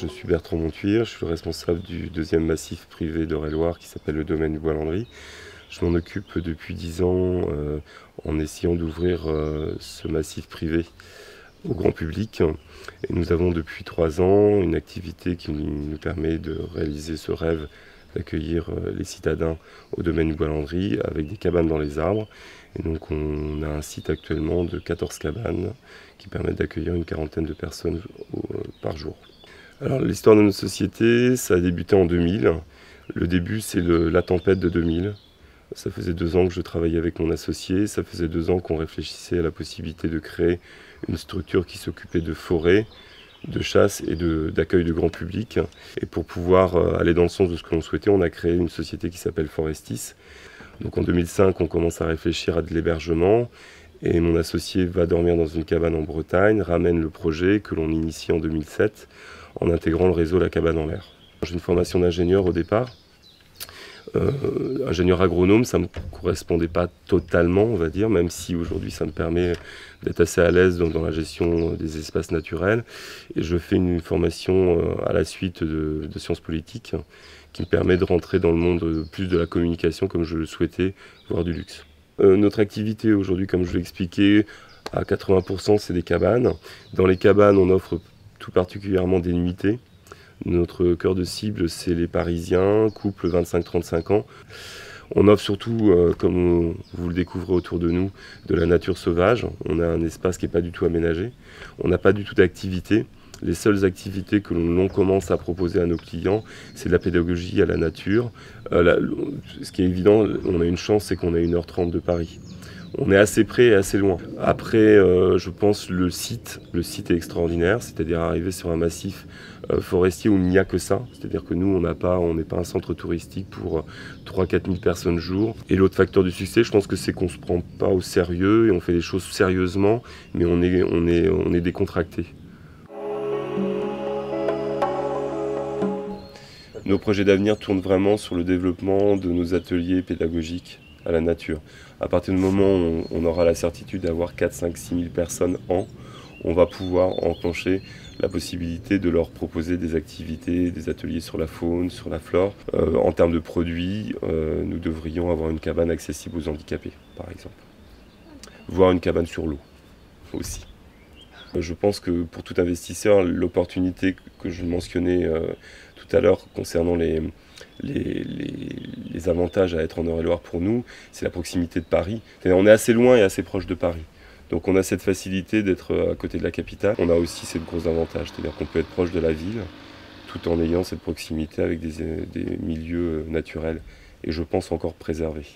Je suis Bertrand Montuir, je suis le responsable du deuxième massif privé d'Eure-et-Loir qui s'appelle le domaine du Bois-Landry. Je m'en occupe depuis 10 ans en essayant d'ouvrir ce massif privé au grand public. Et nous avons depuis 3 ans une activité qui nous permet de réaliser ce rêve d'accueillir les citadins au domaine du Bois-Landry avec des cabanes dans les arbres. Et donc on a un site actuellement de 14 cabanes qui permettent d'accueillir une quarantaine de personnes par jour. Alors l'histoire de notre société, ça a débuté en 2000. Le début, c'est la tempête de 2000. Ça faisait 2 ans que je travaillais avec mon associé, ça faisait 2 ans qu'on réfléchissait à la possibilité de créer une structure qui s'occupait de forêt, de chasse et d'accueil de grand public. Et pour pouvoir aller dans le sens de ce que l'on souhaitait, on a créé une société qui s'appelle Forestis. Donc en 2005, on commence à réfléchir à de l'hébergement et mon associé va dormir dans une cabane en Bretagne, ramène le projet que l'on initie en 2007 en intégrant le réseau La Cabane en l'air. J'ai une formation d'ingénieur au départ. Ingénieur agronome, ça ne me correspondait pas totalement, on va dire, même si aujourd'hui ça me permet d'être assez à l'aise dans la gestion des espaces naturels. Et je fais une formation à la suite de sciences politiques qui me permet de rentrer dans le monde plus de la communication comme je le souhaitais, voire du luxe. Notre activité aujourd'hui, comme je l'ai expliqué, à 80% c'est des cabanes. Dans les cabanes, on offre tout particulièrement des nuitées. Notre cœur de cible, c'est les Parisiens, couples 25-35 ans. On offre surtout, comme vous le découvrez autour de nous, de la nature sauvage. On a un espace qui n'est pas du tout aménagé. On n'a pas du tout d'activité. Les seules activités que l'on commence à proposer à nos clients, c'est de la pédagogie à la nature. Ce qui est évident, on a une chance, c'est qu'on est à 1h30 de Paris. On est assez près et assez loin. Après, je pense le site est extraordinaire, c'est-à-dire arriver sur un massif forestier où il n'y a que ça. C'est-à-dire que nous, on n'est pas un centre touristique pour 3-4 000 personnes jour. Et l'autre facteur du succès, je pense que c'est qu'on ne se prend pas au sérieux et on fait les choses sérieusement, mais on est décontracté. Nos projets d'avenir tournent vraiment sur le développement de nos ateliers pédagogiques à la nature. À partir du moment où on aura la certitude d'avoir 4, 5, 6 000 personnes on va pouvoir enclencher la possibilité de leur proposer des activités, des ateliers sur la faune, sur la flore. En termes de produits, nous devrions avoir une cabane accessible aux handicapés, par exemple. Voire une cabane sur l'eau, aussi. Je pense que pour tout investisseur, l'opportunité que je mentionnais tout à l'heure concernant les avantages à être en Eure-et-Loir pour nous, c'est la proximité de Paris. On est assez loin et assez proche de Paris. Donc on a cette facilité d'être à côté de la capitale. On a aussi ces gros avantages, c'est-à-dire qu'on peut être proche de la ville tout en ayant cette proximité avec des milieux naturels et je pense encore préservés.